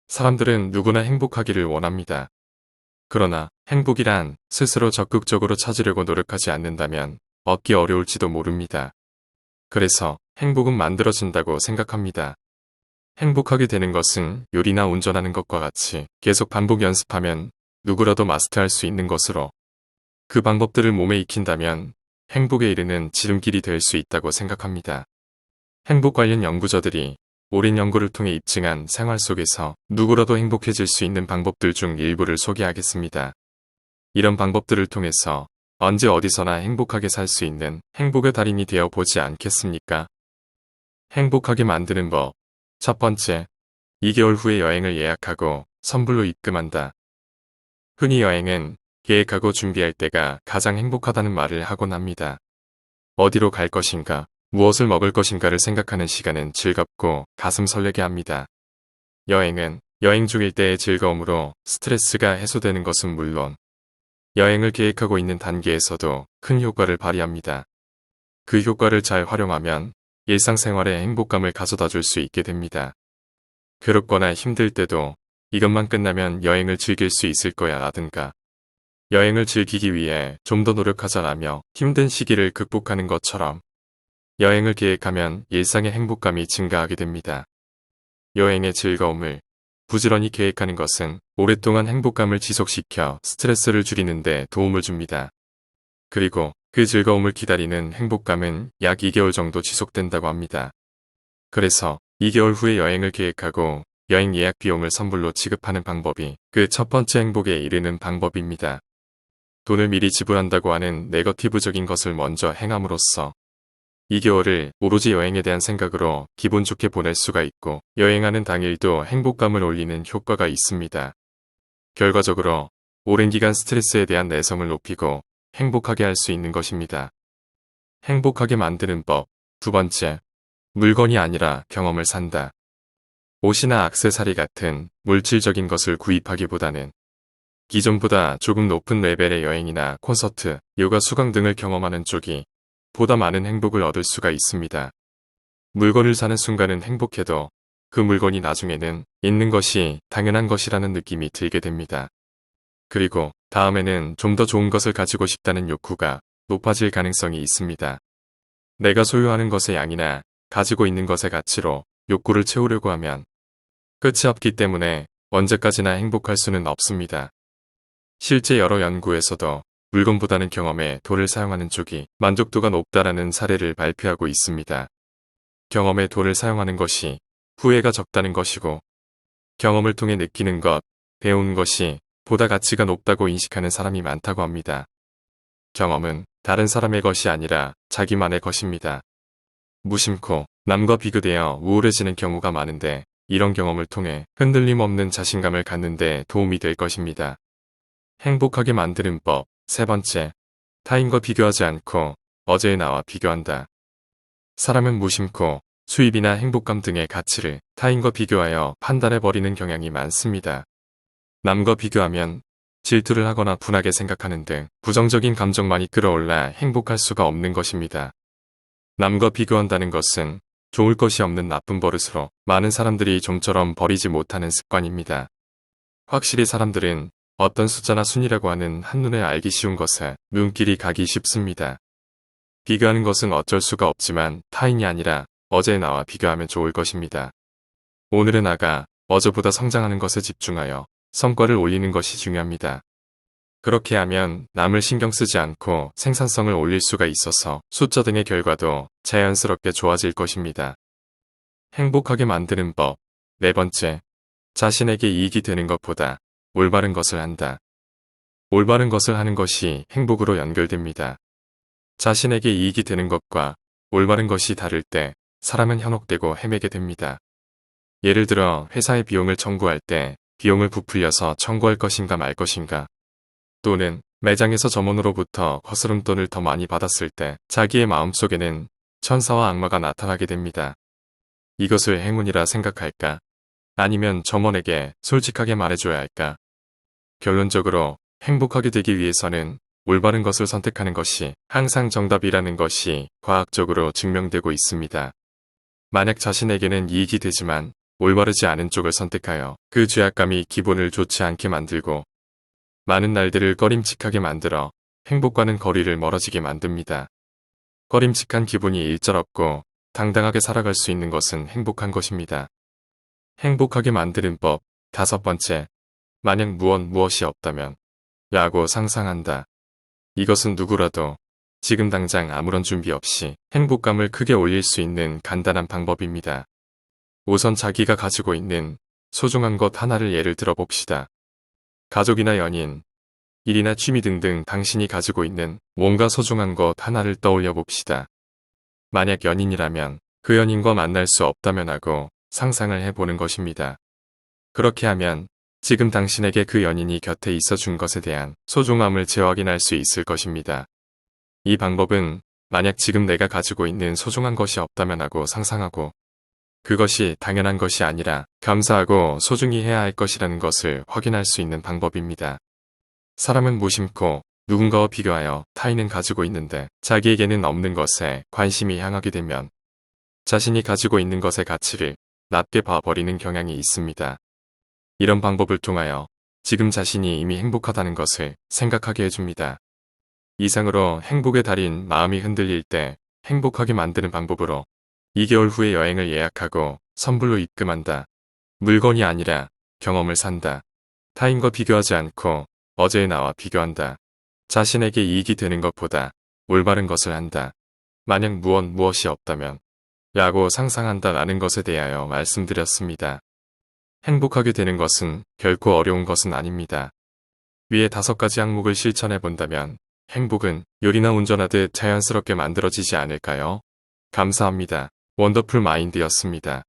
사람들은 누구나 행복하기를 원합니다. 그러나 행복이란 스스로 적극적으로 찾으려고 노력하지 않는다면 얻기 어려울지도 모릅니다. 그래서 행복은 만들어진다고 생각합니다. 행복하게 되는 것은 요리나 운전하는 것과 같이 계속 반복 연습하면 누구라도 마스터할 수 있는 것으로, 그 방법들을 몸에 익힌다면 행복에 이르는 지름길이 될 수 있다고 생각합니다. 행복 관련 연구자들이 오랜 연구를 통해 입증한 생활 속에서 누구라도 행복해질 수 있는 방법들 중 일부를 소개하겠습니다. 이런 방법들을 통해서 언제 어디서나 행복하게 살 수 있는 행복의 달인이 되어 보지 않겠습니까? 행복하게 만드는 법. 첫 번째, 2개월 후에 여행을 예약하고 선불로 입금한다. 흔히 여행은 계획하고 준비할 때가 가장 행복하다는 말을 하곤 합니다. 어디로 갈 것인가, 무엇을 먹을 것인가를 생각하는 시간은 즐겁고 가슴 설레게 합니다. 여행은 여행 중일 때의 즐거움으로 스트레스가 해소되는 것은 물론 여행을 계획하고 있는 단계에서도 큰 효과를 발휘합니다. 그 효과를 잘 활용하면 일상생활에 행복감을 가져다 줄 수 있게 됩니다. 괴롭거나 힘들 때도 이것만 끝나면 여행을 즐길 수 있을 거야 라든가, 여행을 즐기기 위해 좀 더 노력하자라며 힘든 시기를 극복하는 것처럼 여행을 계획하면 일상의 행복감이 증가하게 됩니다. 여행의 즐거움을 부지런히 계획하는 것은 오랫동안 행복감을 지속시켜 스트레스를 줄이는 데 도움을 줍니다. 그리고 그 즐거움을 기다리는 행복감은 약 2개월 정도 지속된다고 합니다. 그래서 2개월 후에 여행을 계획하고 여행 예약 비용을 선불로 지급하는 방법이 그 첫 번째 행복에 이르는 방법입니다. 돈을 미리 지불한다고 하는 네거티브적인 것을 먼저 행함으로써 2개월을 오로지 여행에 대한 생각으로 기분 좋게 보낼 수가 있고, 여행하는 당일도 행복감을 올리는 효과가 있습니다. 결과적으로 오랜 기간 스트레스에 대한 내성을 높이고 행복하게 할 수 있는 것입니다. 행복하게 만드는 법. 두 번째, 물건이 아니라 경험을 산다. 옷이나 액세서리 같은 물질적인 것을 구입하기보다는 기존보다 조금 높은 레벨의 여행이나 콘서트, 요가 수강 등을 경험하는 쪽이 보다 많은 행복을 얻을 수가 있습니다. 물건을 사는 순간은 행복해도 그 물건이 나중에는 있는 것이 당연한 것이라는 느낌이 들게 됩니다. 그리고 다음에는 좀 더 좋은 것을 가지고 싶다는 욕구가 높아질 가능성이 있습니다. 내가 소유하는 것의 양이나 가지고 있는 것의 가치로 욕구를 채우려고 하면 끝이 없기 때문에 언제까지나 행복할 수는 없습니다. 실제 여러 연구에서도 물건보다는 경험에 돈을 사용하는 쪽이 만족도가 높다라는 사례를 발표하고 있습니다. 경험에 돈을 사용하는 것이 후회가 적다는 것이고, 경험을 통해 느끼는 것, 배우는 것이 보다 가치가 높다고 인식하는 사람이 많다고 합니다. 경험은 다른 사람의 것이 아니라 자기만의 것입니다. 무심코 남과 비교되어 우울해지는 경우가 많은데, 이런 경험을 통해 흔들림 없는 자신감을 갖는 데 도움이 될 것입니다. 행복하게 만드는 법. 세 번째, 타인과 비교하지 않고 어제의 나와 비교한다. 사람은 무심코 수입이나 행복감 등의 가치를 타인과 비교하여 판단해버리는 경향이 많습니다. 남과 비교하면 질투를 하거나 분하게 생각하는 등 부정적인 감정만이 끌어올라 행복할 수가 없는 것입니다. 남과 비교한다는 것은 좋을 것이 없는 나쁜 버릇으로 많은 사람들이 좀처럼 버리지 못하는 습관입니다. 확실히 사람들은 어떤 숫자나 순이라고 하는 한눈에 알기 쉬운 것에 눈길이 가기 쉽습니다. 비교하는 것은 어쩔 수가 없지만 타인이 아니라 어제의 나와 비교하면 좋을 것입니다. 오늘의 나가 어제보다 성장하는 것에 집중하여 성과를 올리는 것이 중요합니다. 그렇게 하면 남을 신경 쓰지 않고 생산성을 올릴 수가 있어서 숫자 등의 결과도 자연스럽게 좋아질 것입니다. 행복하게 만드는 법. 네 번째, 자신에게 이익이 되는 것보다 올바른 것을 한다. 올바른 것을 하는 것이 행복으로 연결됩니다. 자신에게 이익이 되는 것과 올바른 것이 다를 때 사람은 현혹되고 헤매게 됩니다. 예를 들어 회사에 비용을 청구할 때 비용을 부풀려서 청구할 것인가 말 것인가, 또는 매장에서 점원으로부터 거스름돈을 더 많이 받았을 때 자기의 마음속에는 천사와 악마가 나타나게 됩니다. 이것을 행운이라 생각할까? 아니면 점원에게 솔직하게 말해줘야 할까? 결론적으로 행복하게 되기 위해서는 올바른 것을 선택하는 것이 항상 정답이라는 것이 과학적으로 증명되고 있습니다. 만약 자신에게는 이익이 되지만 올바르지 않은 쪽을 선택하여 그 죄악감이 기분을 좋지 않게 만들고 많은 날들을 꺼림칙하게 만들어 행복과는 거리를 멀어지게 만듭니다. 꺼림칙한 기분이 일절없고 당당하게 살아갈 수 있는 것은 행복한 것입니다. 행복하게 만드는 법 5번째, 만약 무엇이 없다면 라고 상상한다. 이것은 누구라도 지금 당장 아무런 준비 없이 행복감을 크게 올릴 수 있는 간단한 방법입니다. 우선 자기가 가지고 있는 소중한 것 하나를 예를 들어 봅시다. 가족이나 연인, 일이나 취미 등등 당신이 가지고 있는 뭔가 소중한 것 하나를 떠올려 봅시다. 만약 연인이라면 그 연인과 만날 수 없다면 하고 상상을 해보는 것입니다. 그렇게 하면 지금 당신에게 그 연인이 곁에 있어 준 것에 대한 소중함을 재확인할 수 있을 것입니다. 이 방법은 만약 지금 내가 가지고 있는 소중한 것이 없다면 하고 상상하고 그것이 당연한 것이 아니라 감사하고 소중히 해야 할 것이라는 것을 확인할 수 있는 방법입니다. 사람은 무심코 누군가와 비교하여 타인은 가지고 있는데 자기에게는 없는 것에 관심이 향하게 되면 자신이 가지고 있는 것의 가치를 낮게 봐버리는 경향이 있습니다. 이런 방법을 통하여 지금 자신이 이미 행복하다는 것을 생각하게 해줍니다. 이상으로 행복의 달인 마음이 흔들릴 때 행복하게 만드는 방법으로 2개월 후에 여행을 예약하고 선불로 입금한다. 물건이 아니라 경험을 산다. 타인과 비교하지 않고 어제의 나와 비교한다. 자신에게 이익이 되는 것보다 올바른 것을 한다. 만약 무엇이 없다면 라고 상상한다 라는 것에 대하여 말씀드렸습니다. 행복하게 되는 것은 결코 어려운 것은 아닙니다. 위의 5가지 항목을 실천해 본다면 행복은 요리나 운전하듯 자연스럽게 만들어지지 않을까요? 감사합니다. 원더풀 마인드였습니다.